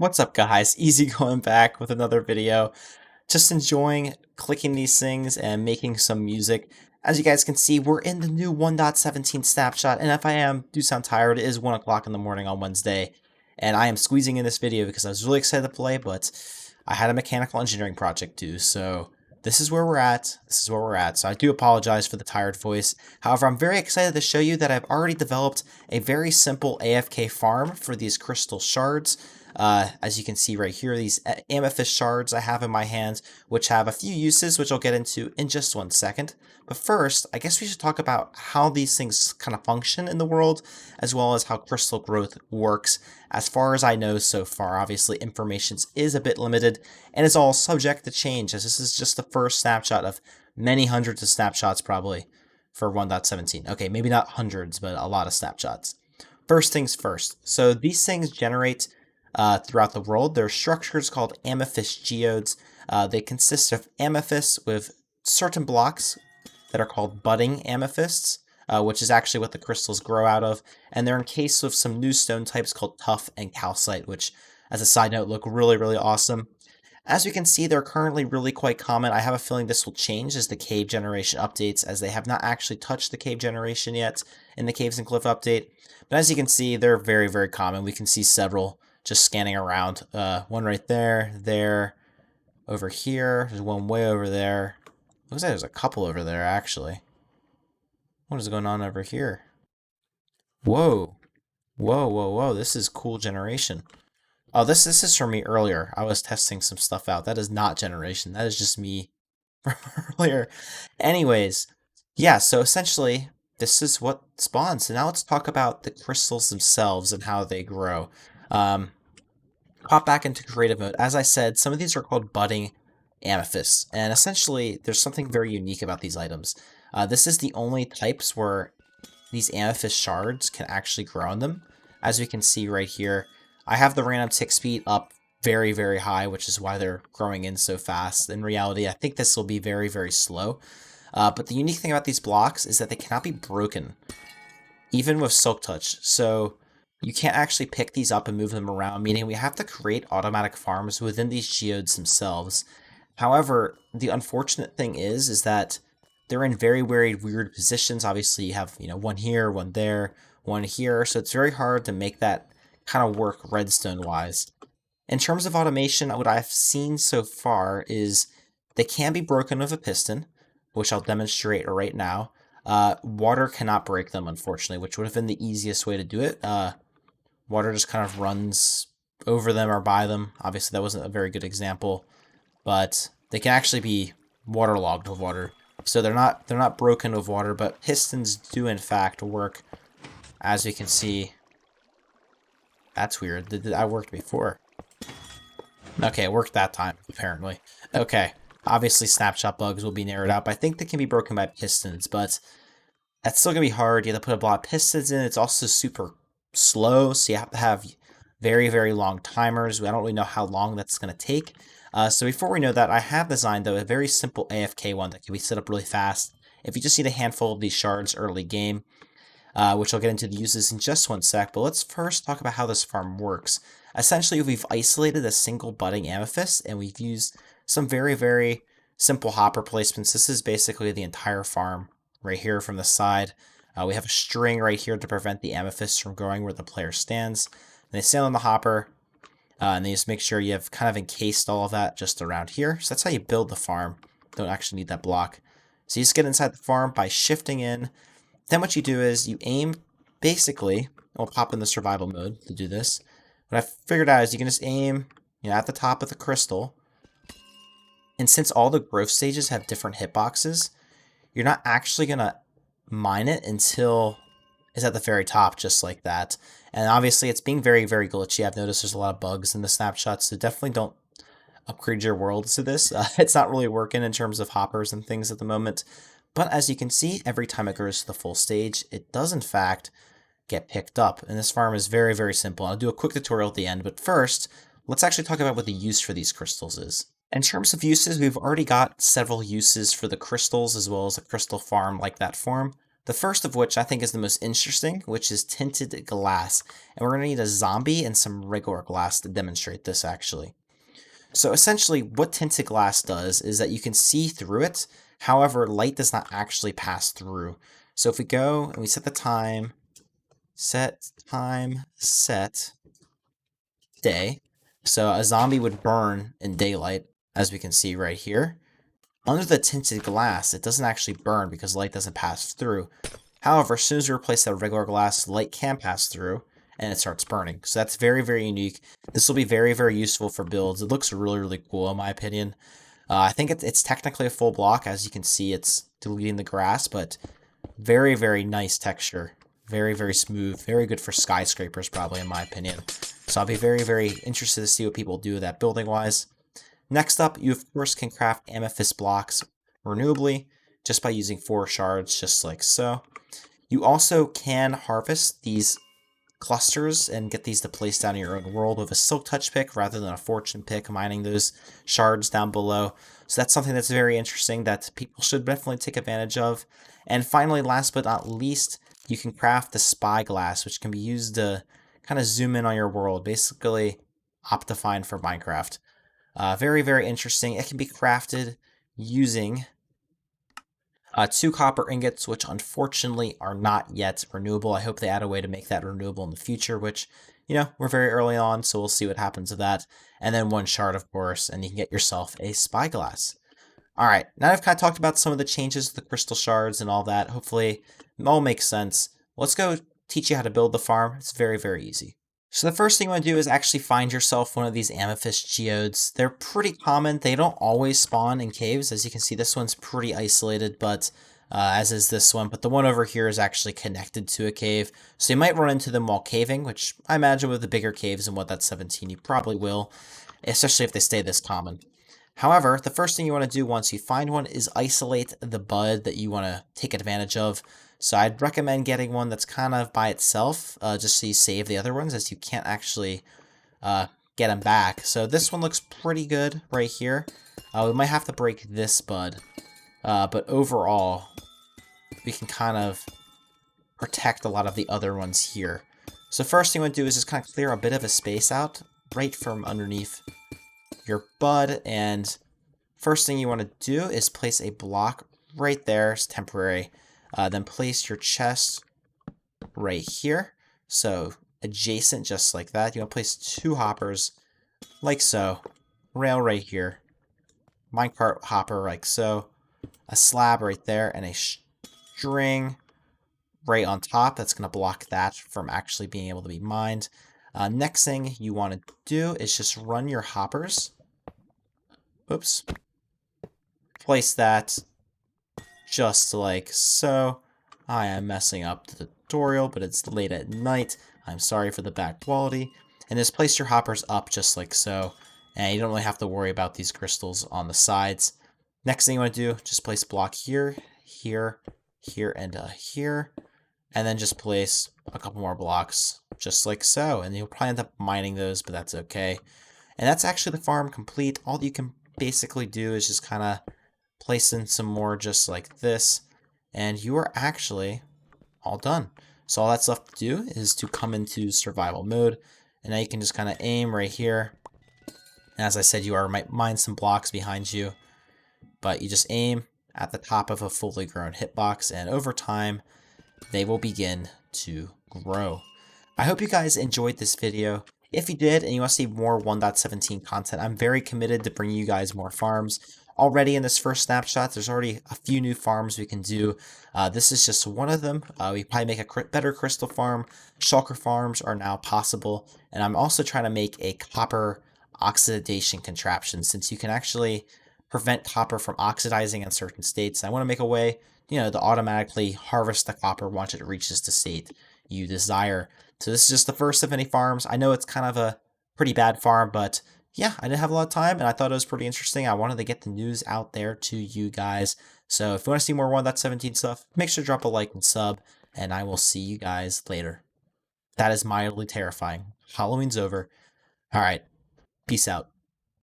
What's up, guys? Easy going back with another video. Just enjoying clicking these things and making some music. As you guys can see, we're in the new 1.17 snapshot, and if I do sound tired, it is 1 o'clock in the morning on Wednesday, and I am squeezing in this video because I was really excited to play, but I had a mechanical engineering project due, so this is where we're at. This is where we're at. So I do apologize for the tired voice. However, I'm very excited to show you that I've already developed a very simple AFK farm for these crystal shards. As you can see right here, these amethyst shards I have in my hands, which have a few uses, which I'll get into in just 1 second. But first, I guess we should talk about how these things kind of function in the world, as well as how crystal growth works. As far as I know so far, obviously information is a bit limited, and it's all subject to change, as this is just the first snapshot of many hundreds of snapshots probably for 1.17. Okay, maybe not hundreds, but a lot of snapshots. First things first. So these things generate throughout the world. There are structures called amethyst geodes. They consist of amethysts with certain blocks that are called budding amethysts, which is actually what the crystals grow out of. And they're encased with some new stone types called tuff and calcite, which, as a side note, look really, really awesome. As we can see, they're currently really quite common. I have a feeling this will change as the cave generation updates, as they have not actually touched the cave generation yet in the Caves and Cliff update. But as you can see, they're very, very common. We can see several just scanning around. One right there, over here. There's one way over there. Looks like there's a couple over there, actually. What is going on over here? Whoa. Whoa, whoa, whoa. This is cool generation. Oh, this is from me earlier. I was testing some stuff out. That is not generation. That is just me from earlier. Anyways, yeah, so essentially, this is what spawns. So now let's talk about the crystals themselves and how they grow. Hop back into creative mode. As I said, some of these are called budding amethysts, and essentially there's something very unique about these items. This is the only types where these amethyst shards can actually grow on them. As we can see right here, I have the random tick speed up very, very high, which is why they're growing in so fast. In reality, I think this will be very, very slow. But the unique thing about these blocks is that they cannot be broken, even with Silk Touch. So you can't actually pick these up and move them around, meaning we have to create automatic farms within these geodes themselves. However, the unfortunate thing is that they're in very, very weird positions. Obviously, you have, one here, one there, one here, so it's very hard to make that kind of work redstone-wise. In terms of automation, what I've seen so far is they can be broken with a piston, which I'll demonstrate right now. Water cannot break them, unfortunately, which would have been the easiest way to do it. Water just kind of runs over them or by them. Obviously, that wasn't a very good example, but they can actually be waterlogged with water. So they're not broken with water, but pistons do in fact work, as you can see. That's weird. That worked before. Okay, it worked that time, apparently. Okay, obviously snapshot bugs will be narrowed out, but I think they can be broken by pistons, but that's still going to be hard. You have to put a lot of pistons in. It's also super slow, so you have to have very, very long timers. I don't really know how long that's going to take. So before we know that, I have designed, though, a very simple AFK one that can be set up really fast. If you just need a handful of these shards early game, which I'll get into the uses in just 1 sec, but let's first talk about how this farm works. Essentially, we've isolated a single budding amethyst, and we've used some very, very simple hopper placements. This is basically the entire farm right here from the side. We have a string right here to prevent the amethysts from growing where the player stands. And they stand on the hopper, and then just make sure you have kind of encased all of that just around here. So that's how you build the farm. Don't actually need that block. So you just get inside the farm by shifting in. Then what you do is you aim, basically, I'll pop in the survival mode to do this. What I figured out is you can just aim, at the top of the crystal. And since all the growth stages have different hitboxes, you're not actually going to mine it until it's at the very top, just like that. And obviously it's being very, very glitchy. I've noticed there's a lot of bugs in the snapshots, so definitely don't upgrade your worlds to this. It's not really working in terms of hoppers and things at the moment. But as you can see, every time it goes to the full stage, it does in fact get picked up. And this farm is very, very simple. I'll do a quick tutorial at the end, but first, let's actually talk about what the use for these crystals is. In terms of uses, we've already got several uses for the crystals as well as a crystal farm like that farm. The first of which I think is the most interesting, which is tinted glass. And we're going to need a zombie and some regular glass to demonstrate this actually. So essentially what tinted glass does is that you can see through it, however light does not actually pass through. So if we go and we set the time, set day, so a zombie would burn in daylight, as we can see right here. Under the tinted glass, it doesn't actually burn because light doesn't pass through. However, as soon as we replace that regular glass, light can pass through, and it starts burning. So that's very, very unique. This will be very, very useful for builds. It looks really, really cool in my opinion. I think it's technically a full block. As you can see, it's deleting the grass, but very, very nice texture. Very, very smooth. Very good for skyscrapers, probably, in my opinion. So I'll be very, very interested to see what people do with that building-wise. Next up, you of course can craft amethyst blocks renewably just by using 4 shards, just like so. You also can harvest these clusters and get these to place down in your own world with a silk touch pick rather than a fortune pick, mining those shards down below. So that's something that's very interesting that people should definitely take advantage of. And finally, last but not least, you can craft the spyglass, which can be used to kind of zoom in on your world, basically Optifine for Minecraft. Very, very interesting. It can be crafted using 2 copper ingots, which unfortunately are not yet renewable. I hope they add a way to make that renewable in the future, which, you know, we're very early on, so we'll see what happens with that. And then 1 shard, of course, and you can get yourself a spyglass. Alright, now I've kind of talked about some of the changes to the crystal shards and all that. Hopefully, it all makes sense. Let's go teach you how to build the farm. It's very, very easy. So the first thing you want to do is actually find yourself one of these amethyst geodes. They're pretty common. They don't always spawn in caves. As you can see, this one's pretty isolated, but as is this one. But the one over here is actually connected to a cave. So you might run into them while caving, which I imagine with the bigger caves in 1.17 you probably will, especially if they stay this common. However, the first thing you want to do once you find one is isolate the bud that you want to take advantage of. So I'd recommend getting one that's kind of by itself, just so you save the other ones, as you can't actually get them back. So this one looks pretty good right here. We might have to break this bud, but overall, we can kind of protect a lot of the other ones here. So first thing you want to do is just kind of clear a bit of a space out right from underneath your bud, and first thing you want to do is place a block right there. It's temporary. Then place your chest right here, so adjacent, just like that. You want to place 2 hoppers like so, rail right here, minecart hopper like so, a slab right there, and a string right on top. That's going to block that from actually being able to be mined. Next thing you want to do is just run your hoppers. Oops. Place that just like so. I am messing up the tutorial, but it's late at night. I'm sorry for the bad quality. And just place your hoppers up just like so. And you don't really have to worry about these crystals on the sides. Next thing you want to do, just place a block here, here, here, and here. And then just place a couple more blocks just like so. And you'll probably end up mining those, but that's okay. And that's actually the farm complete. All you can basically do is just kind of place in some more just like this, and you are actually all done. So all that's left to do is to come into survival mode, and now you can just kind of aim right here. And as I said, you might mine some blocks behind you, but you just aim at the top of a fully grown hitbox, and over time they will begin to grow. I hope you guys enjoyed this video. If you did and you want to see more 1.17 content, I'm very committed to bringing you guys more farms. Already in this first snapshot, there's already a few new farms we can do. This is just one of them. We probably make a better crystal farm. Shulker farms are now possible. And I'm also trying to make a copper oxidation contraption, since you can actually prevent copper from oxidizing in certain states. I want to make a way, to automatically harvest the copper once it reaches the state you desire. So this is just the first of many farms. I know it's kind of a pretty bad farm, but yeah, I didn't have a lot of time, and I thought it was pretty interesting. I wanted to get the news out there to you guys. So if you want to see more 1.17 stuff, make sure to drop a like and sub, and I will see you guys later. That is mildly terrifying. Halloween's over. All right, peace out.